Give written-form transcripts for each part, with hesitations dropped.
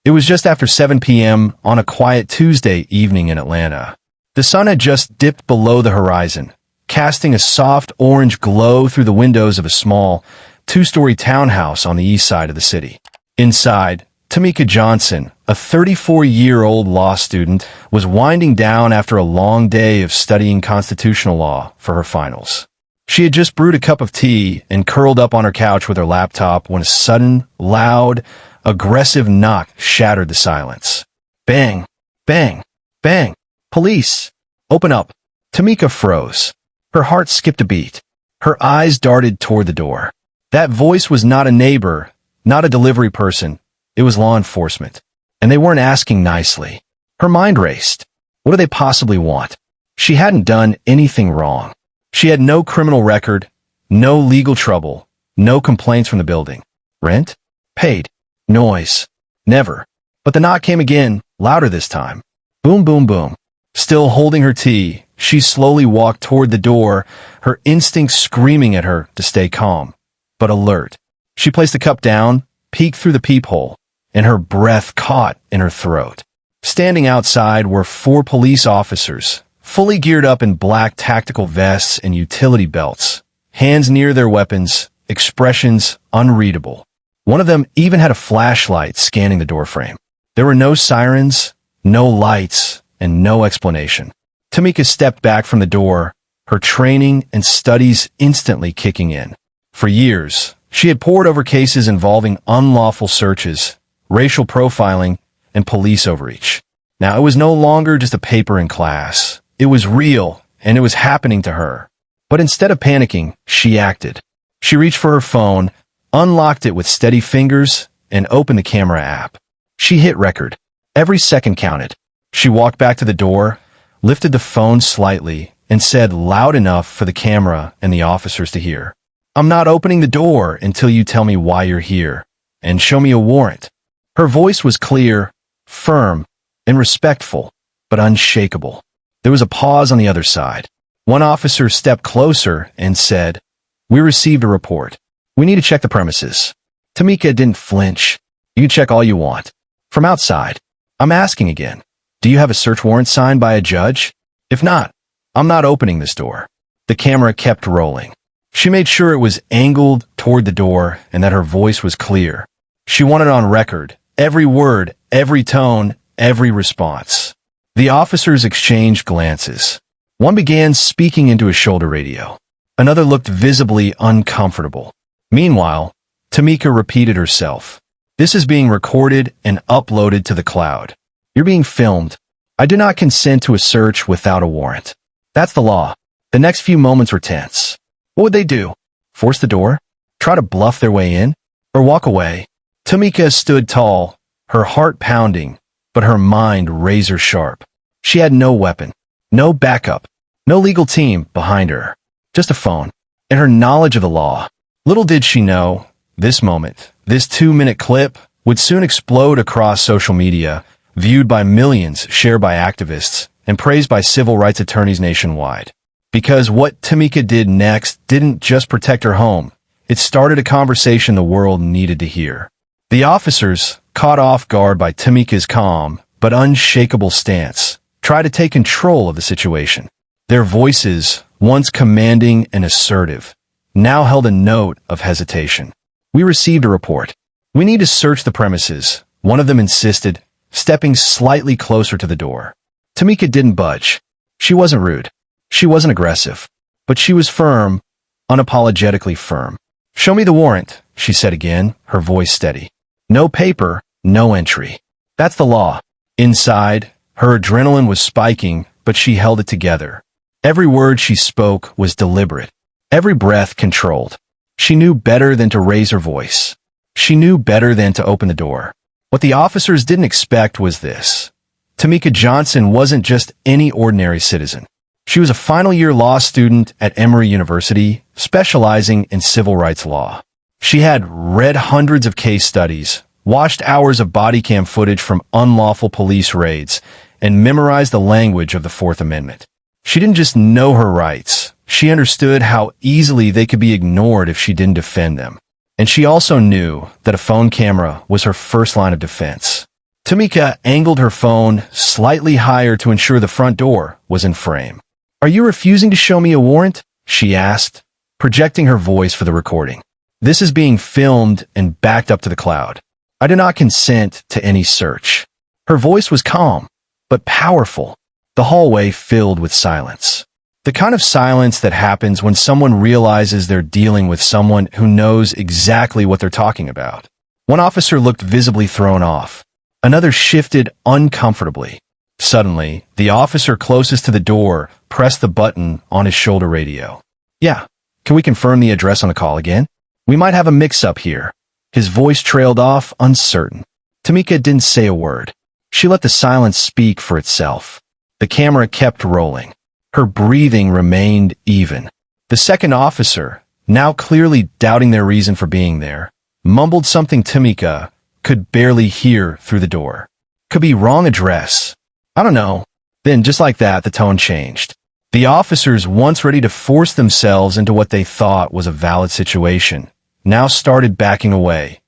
It was just after 7 p.m. on a quiet Tuesday evening in Atlanta. The sun had just dipped below the horizon, casting a soft orange glow through the windows of a small, two-story townhouse on the east side of the city. Inside, Tamika Johnson, a 34-year-old law student, was winding down after a long day of studying constitutional law for her finals. She had just brewed a cup of tea and curled up on her couch with her laptop when a sudden, loud, aggressive knock shattered the silence. Bang! Bang! Bang! Police! Open up! Tamika froze. Her heart skipped a beat. Her eyes darted toward the door. That voice was not a neighbor, not a delivery person. It was law enforcement. And they weren't asking nicely. Her mind raced. What do they possibly want? She hadn't done anything wrong. She had no criminal record, no legal trouble, no complaints from the building. Rent? Paid. Noise? Never. But the knock came again, louder this time. Boom, boom, boom. Still holding her tea, she slowly walked toward the door, her instincts screaming at her to stay calm, but alert. She placed the cup down, peeked through the peephole, and her breath caught in her throat. Standing outside were 4 police officers, fully geared up in black tactical vests and utility belts, hands near their weapons, expressions unreadable. One of them even had a flashlight scanning the doorframe. There were no sirens, no lights, and no explanation. Tamika stepped back from the door, her training and studies instantly kicking in. For years, she had pored over cases involving unlawful searches, racial profiling, and police overreach. Now, it was no longer just a paper in class. It was real, and it was happening to her. But instead of panicking, she acted. She reached for her phone, unlocked it with steady fingers, and opened the camera app. She hit record. Every second counted. She walked back to the door, lifted the phone slightly, and said loud enough for the camera and the officers to hear, "I'm not opening the door until you tell me why you're here, and show me a warrant." Her voice was clear, firm, and respectful, but unshakable. There was a pause on the other side. One officer stepped closer and said, "We received a report. We need to check the premises." Tamika didn't flinch. "You can check all you want." From outside, "I'm asking again. Do you have a search warrant signed by a judge? If not, I'm not opening this door." The camera kept rolling. She made sure it was angled toward the door and that her voice was clear. She wanted on record, every word, every tone, every response. The officers exchanged glances. One began speaking into a shoulder radio. Another looked visibly uncomfortable. Meanwhile, Tamika repeated herself. "This is being recorded and uploaded to the cloud. You're being filmed. I do not consent to a search without a warrant." That's the law. The next few moments were tense. What would they do? Force the door? Try to bluff their way in? Or walk away? Tamika stood tall, her heart pounding, but her mind razor sharp. She had no weapon, no backup, no legal team behind her, just a phone, and her knowledge of the law. Little did she know, this moment, this 2-minute clip, would soon explode across social media, viewed by millions, shared by activists, and praised by civil rights attorneys nationwide. Because what Tamika did next didn't just protect her home, it started a conversation the world needed to hear. The officers, caught off guard by Tamika's calm but unshakable stance, tried to take control of the situation. Their voices, once commanding and assertive, now held a note of hesitation. "We received a report. We need to search the premises," one of them insisted, stepping slightly closer to the door. Tamika didn't budge. She wasn't rude. She wasn't aggressive. But she was firm, unapologetically firm. "Show me the warrant," she said again, her voice steady. "No paper, no entry. That's the law." Inside, her adrenaline was spiking, but she held it together. Every word she spoke was deliberate. Every breath controlled. She knew better than to raise her voice. She knew better than to open the door. What the officers didn't expect was this. Tamika Johnson wasn't just any ordinary citizen. She was a final-year law student at Emory University, specializing in civil rights law. She had read hundreds of case studies, watched hours of body cam footage from unlawful police raids, and memorized the language of the Fourth Amendment. She didn't just know her rights. She understood how easily they could be ignored if she didn't defend them. And she also knew that a phone camera was her first line of defense. Tamika angled her phone slightly higher to ensure the front door was in frame. "Are you refusing to show me a warrant?" she asked, projecting her voice for the recording. "This is being filmed and backed up to the cloud. I do not consent to any search." Her voice was calm, but powerful. The hallway filled with silence. The kind of silence that happens when someone realizes they're dealing with someone who knows exactly what they're talking about. One officer looked visibly thrown off. Another shifted uncomfortably. Suddenly, the officer closest to the door pressed the button on his shoulder radio. "Yeah, can we confirm the address on the call again? We might have a mix-up here." His voice trailed off, uncertain. Tamika didn't say a word. She let the silence speak for itself. The camera kept rolling. Her breathing remained even. The second officer, now clearly doubting their reason for being there, mumbled something Tamika could barely hear through the door. "Could be wrong address. I don't know." Then, just like that, the tone changed. The officers, once ready to force themselves into what they thought was a valid situation, now started backing away,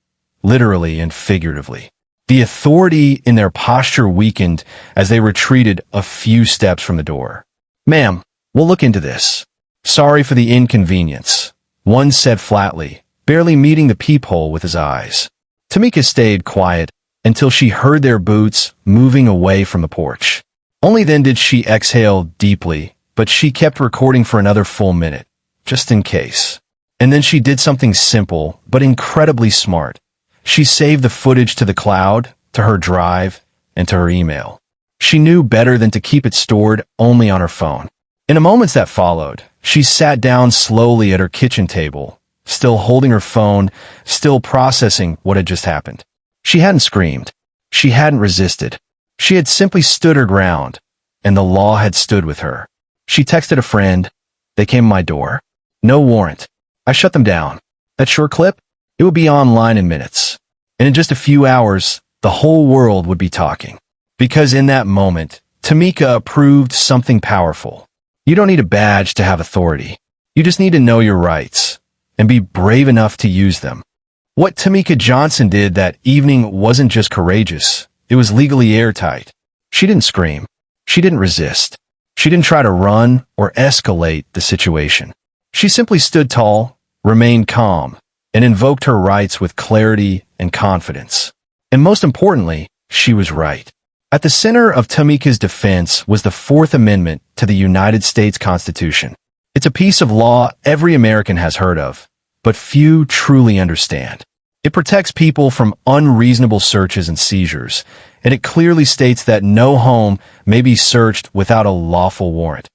literally and figuratively. The authority in their posture weakened as they retreated a few steps from the door. "Ma'am, we'll look into this. Sorry for the inconvenience," one said flatly, barely meeting the peephole with his eyes. Tamika stayed quiet until she heard their boots moving away from the porch. Only then did she exhale deeply, but she kept recording for another full minute, just in case. And then she did something simple, but incredibly smart. She saved the footage to the cloud, to her drive, and to her email. She knew better than to keep it stored only on her phone. In the moments that followed, she sat down slowly at her kitchen table, still holding her phone, still processing what had just happened. She hadn't screamed. She hadn't resisted. She had simply stood her ground, and the law had stood with her. She texted a friend. "They came to my door. No warrant. I shut them down. That short clip? It would be online in minutes. And in just a few hours, the whole world would be talking." Because in that moment, Tamika approved something powerful. You don't need a badge to have authority. You just need to know your rights and be brave enough to use them. What Tamika Johnson did that evening wasn't just courageous. It was legally airtight. She didn't scream. She didn't resist. She didn't try to run or escalate the situation. She simply stood tall, remained calm, and invoked her rights with clarity and confidence. And most importantly, she was right. At the center of Tamika's defense was the Fourth Amendment to the United States Constitution. It's a piece of law every American has heard of, but few truly understand. It protects people from unreasonable searches and seizures, and it clearly states that no home may be searched without a lawful warrant.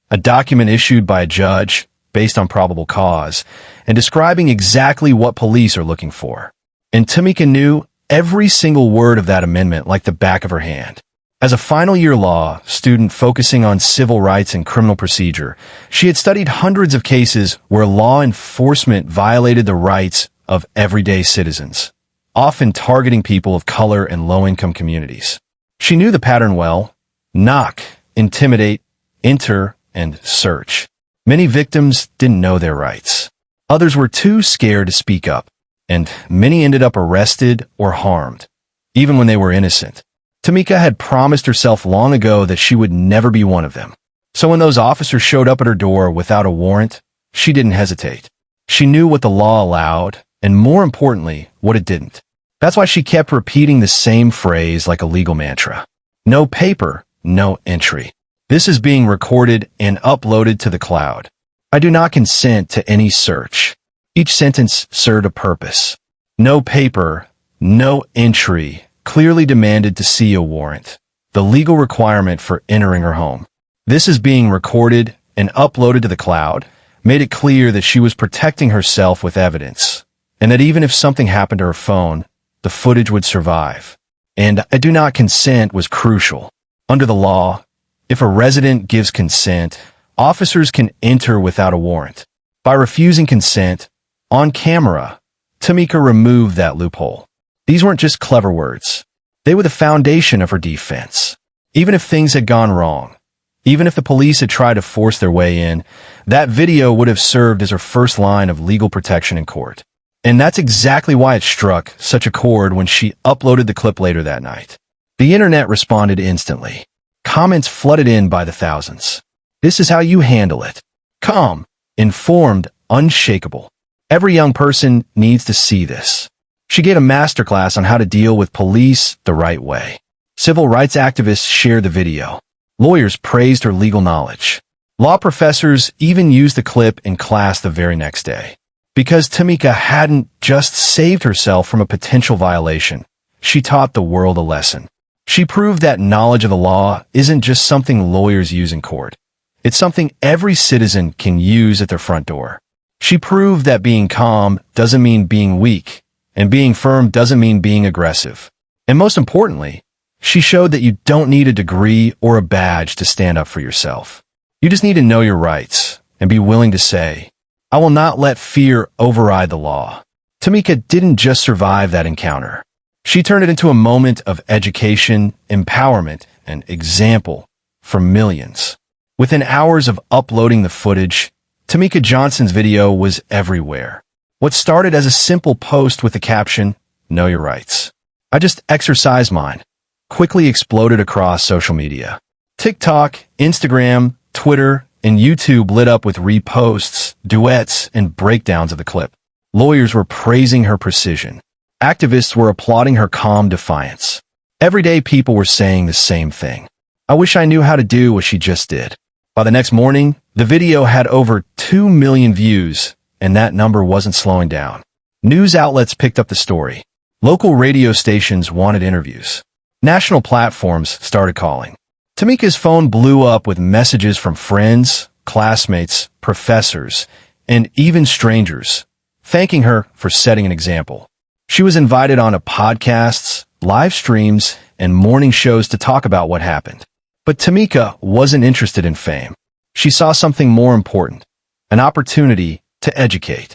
A document issued by a judge, based on probable cause, and describing exactly what police are looking for. And Tamika knew every single word of that amendment like the back of her hand. As a final-year law student focusing on civil rights and criminal procedure, she had studied hundreds of cases where law enforcement violated the rights of everyday citizens, often targeting people of color and low-income communities. She knew the pattern well: knock, intimidate, enter, and search. Many victims didn't know their rights. Others were too scared to speak up, and many ended up arrested or harmed, even when they were innocent. Tamika had promised herself long ago that she would never be one of them. So when those officers showed up at her door without a warrant, she didn't hesitate. She knew what the law allowed, and more importantly, what it didn't. That's why she kept repeating the same phrase like a legal mantra. No paper, no entry. This is being recorded and uploaded to the cloud. I do not consent to any search. Each sentence served a purpose. No paper, no entry, clearly demanded to see a warrant, the legal requirement for entering her home. This is being recorded and uploaded to the cloud, made it clear that she was protecting herself with evidence, and that even if something happened to her phone, the footage would survive. And I do not consent was crucial. Under the law, if a resident gives consent, officers can enter without a warrant. By refusing consent, on camera, Tamika removed that loophole. These weren't just clever words. They were the foundation of her defense. Even if things had gone wrong, even if the police had tried to force their way in, that video would have served as her first line of legal protection in court. And that's exactly why it struck such a chord when she uploaded the clip later that night. The internet responded instantly. Comments flooded in by the thousands. This is how you handle it. Calm, informed, unshakable. Every young person needs to see this. She gave a masterclass on how to deal with police the right way. Civil rights activists shared the video. Lawyers praised her legal knowledge. Law professors even used the clip in class the very next day. Because Tamika hadn't just saved herself from a potential violation, she taught the world a lesson. She proved that knowledge of the law isn't just something lawyers use in court. It's something every citizen can use at their front door. She proved that being calm doesn't mean being weak, and being firm doesn't mean being aggressive. And most importantly, she showed that you don't need a degree or a badge to stand up for yourself. You just need to know your rights and be willing to say, I will not let fear override the law. Tamika didn't just survive that encounter. She turned it into a moment of education, empowerment, and example for millions. Within hours of uploading the footage, Tamika Johnson's video was everywhere. What started as a simple post with the caption, "Know your rights. I just exercised mine," quickly exploded across social media. TikTok, Instagram, Twitter, and YouTube lit up with reposts, duets, and breakdowns of the clip. Lawyers were praising her precision. Activists were applauding her calm defiance. Everyday people were saying the same thing. I wish I knew how to do what she just did. By the next morning, the video had over 2 million views, and that number wasn't slowing down. News outlets picked up the story. Local radio stations wanted interviews. National platforms started calling. Tamika's phone blew up with messages from friends, classmates, professors, and even strangers, thanking her for setting an example. She was invited onto podcasts, live streams, and morning shows to talk about what happened. But Tamika wasn't interested in fame. She saw something more important, an opportunity to educate.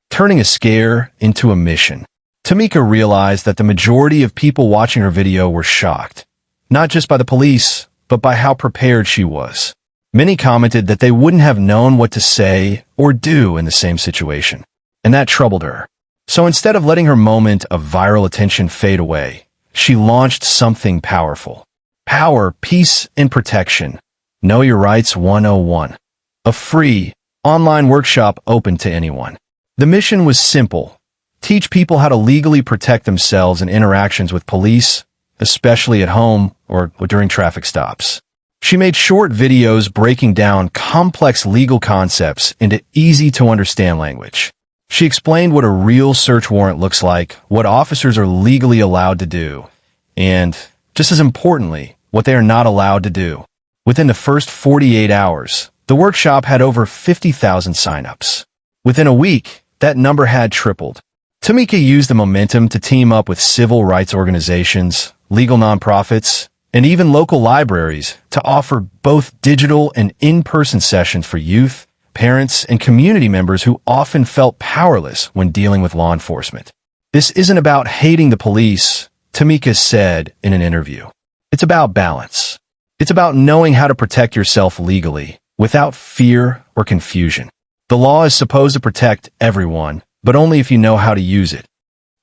Turning a scare into a mission. Tamika realized that the majority of people watching her video were shocked, not just by the police, but by how prepared she was. Many commented that they wouldn't have known what to say or do in the same situation, and that troubled her. So instead of letting her moment of viral attention fade away, she launched something powerful. Power, Peace, and Protection. Know Your Rights 101. A free, online workshop open to anyone. The mission was simple. Teach people how to legally protect themselves in interactions with police, especially at home or during traffic stops. She made short videos breaking down complex legal concepts into easy-to-understand language. She explained what a real search warrant looks like, what officers are legally allowed to do, and, just as importantly, what they are not allowed to do. Within the first 48 hours, the workshop had over 50,000 signups. Within a week, that number had tripled. Tamika used the momentum to team up with civil rights organizations, legal nonprofits, and even local libraries to offer both digital and in-person sessions for youth, parents, and community members who often felt powerless when dealing with law enforcement. This isn't about hating the police, Tamika said in an interview. It's about balance. It's about knowing how to protect yourself legally, without fear or confusion. The law is supposed to protect everyone, but only if you know how to use it.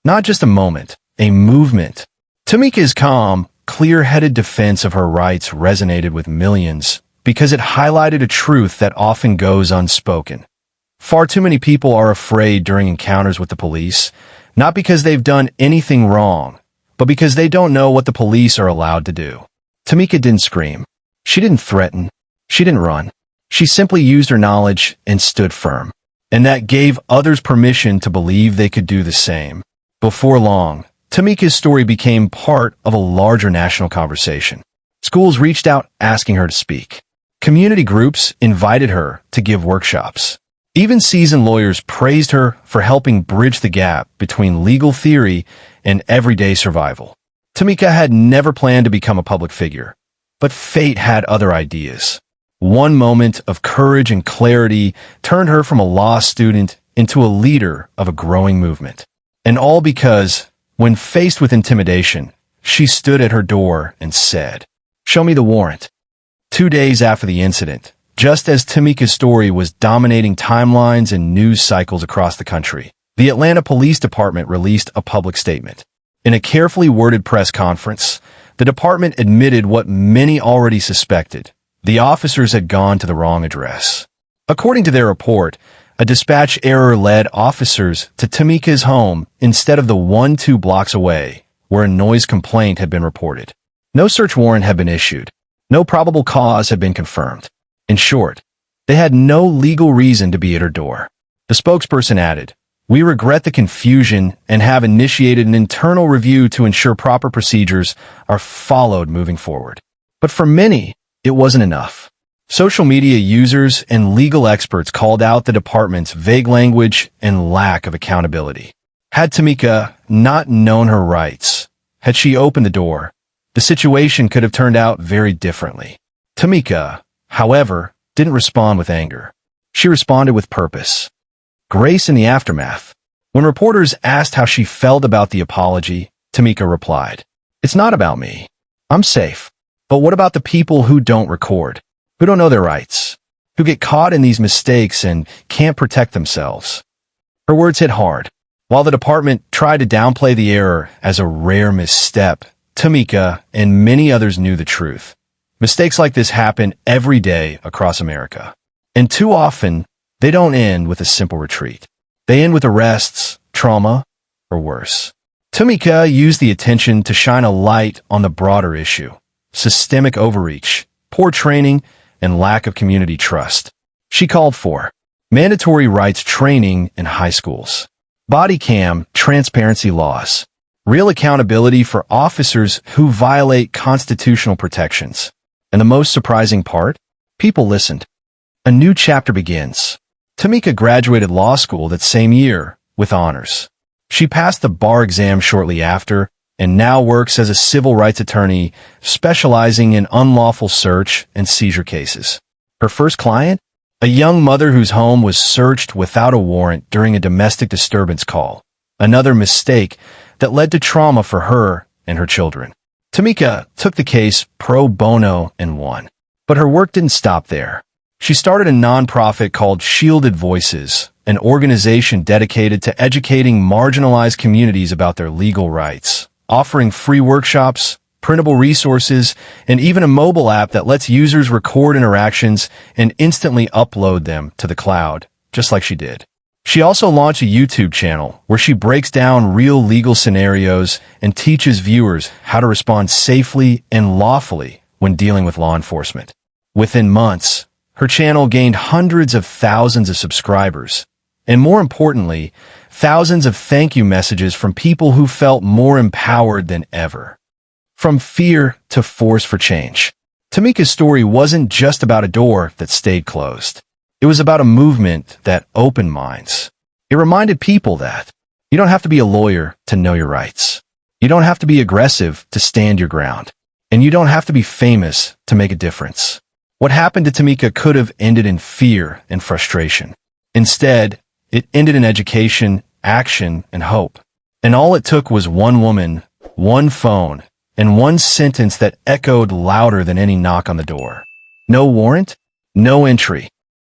Not just a moment, a movement. Tamika's calm, clear-headed defense of her rights resonated with millions because it highlighted a truth that often goes unspoken. Far too many people are afraid during encounters with the police, not because they've done anything wrong, but because they don't know what the police are allowed to do. Tamika didn't scream. She didn't threaten. She didn't run. She simply used her knowledge and stood firm. And that gave others permission to believe they could do the same. Before long, Tamika's story became part of a larger national conversation. Schools reached out asking her to speak. Community groups invited her to give workshops. Even seasoned lawyers praised her for helping bridge the gap between legal theory and everyday survival. Tamika had never planned to become a public figure, but fate had other ideas. One moment of courage and clarity turned her from a law student into a leader of a growing movement. And all because, when faced with intimidation, she stood at her door and said, "Show me the warrant." 2 days after the incident, just as Tamika's story was dominating timelines and news cycles across the country, the Atlanta Police Department released a public statement. In a carefully worded press conference, the department admitted what many already suspected. The officers had gone to the wrong address. According to their report, a dispatch error led officers to Tamika's home instead of the 1-2 blocks away, where a noise complaint had been reported. No search warrant had been issued. No probable cause had been confirmed. In short, they had no legal reason to be at her door. The spokesperson added, "We regret the confusion and have initiated an internal review to ensure proper procedures are followed moving forward." But for many, it wasn't enough. Social media users and legal experts called out the department's vague language and lack of accountability. Had Tamika not known her rights, had she opened the door, the situation could have turned out very differently. Tamika, however, didn't respond with anger. She responded with purpose. Grace in the aftermath. When reporters asked how she felt about the apology, Tamika replied, "It's not about me. I'm safe. But what about the people who don't record, who don't know their rights, who get caught in these mistakes and can't protect themselves?" Her words hit hard. While the department tried to downplay the error as a rare misstep, Tamika and many others knew the truth. Mistakes like this happen every day across America. And too often, they don't end with a simple retreat. They end with arrests, trauma, or worse. Tamika used the attention to shine a light on the broader issue: systemic overreach, poor training, and lack of community trust. She called for mandatory rights training in high schools, body cam transparency laws, real accountability for officers who violate constitutional protections. And the most surprising part? People listened. A new chapter begins. Tamika graduated law school that same year with honors. She passed the bar exam shortly after and now works as a civil rights attorney specializing in unlawful search and seizure cases. Her first client? A young mother whose home was searched without a warrant during a domestic disturbance call. Another mistake that led to trauma for her and her children. Tamika took the case pro bono and won. But her work didn't stop there. She started a nonprofit called Shielded Voices, an organization dedicated to educating marginalized communities about their legal rights, offering free workshops, printable resources, and even a mobile app that lets users record interactions and instantly upload them to the cloud, just like she did. She also launched a YouTube channel where she breaks down real legal scenarios and teaches viewers how to respond safely and lawfully when dealing with law enforcement. Within months, her channel gained hundreds of thousands of subscribers, and more importantly, thousands of thank you messages from people who felt more empowered than ever. From fear to force for change. Tamika's story wasn't just about a door that stayed closed. It was about a movement that opened minds. It reminded people that you don't have to be a lawyer to know your rights. You don't have to be aggressive to stand your ground. And you don't have to be famous to make a difference. What happened to Tamika could have ended in fear and frustration. Instead, it ended in education, action, and hope. And all it took was one woman, one phone, and one sentence that echoed louder than any knock on the door. No warrant, no entry.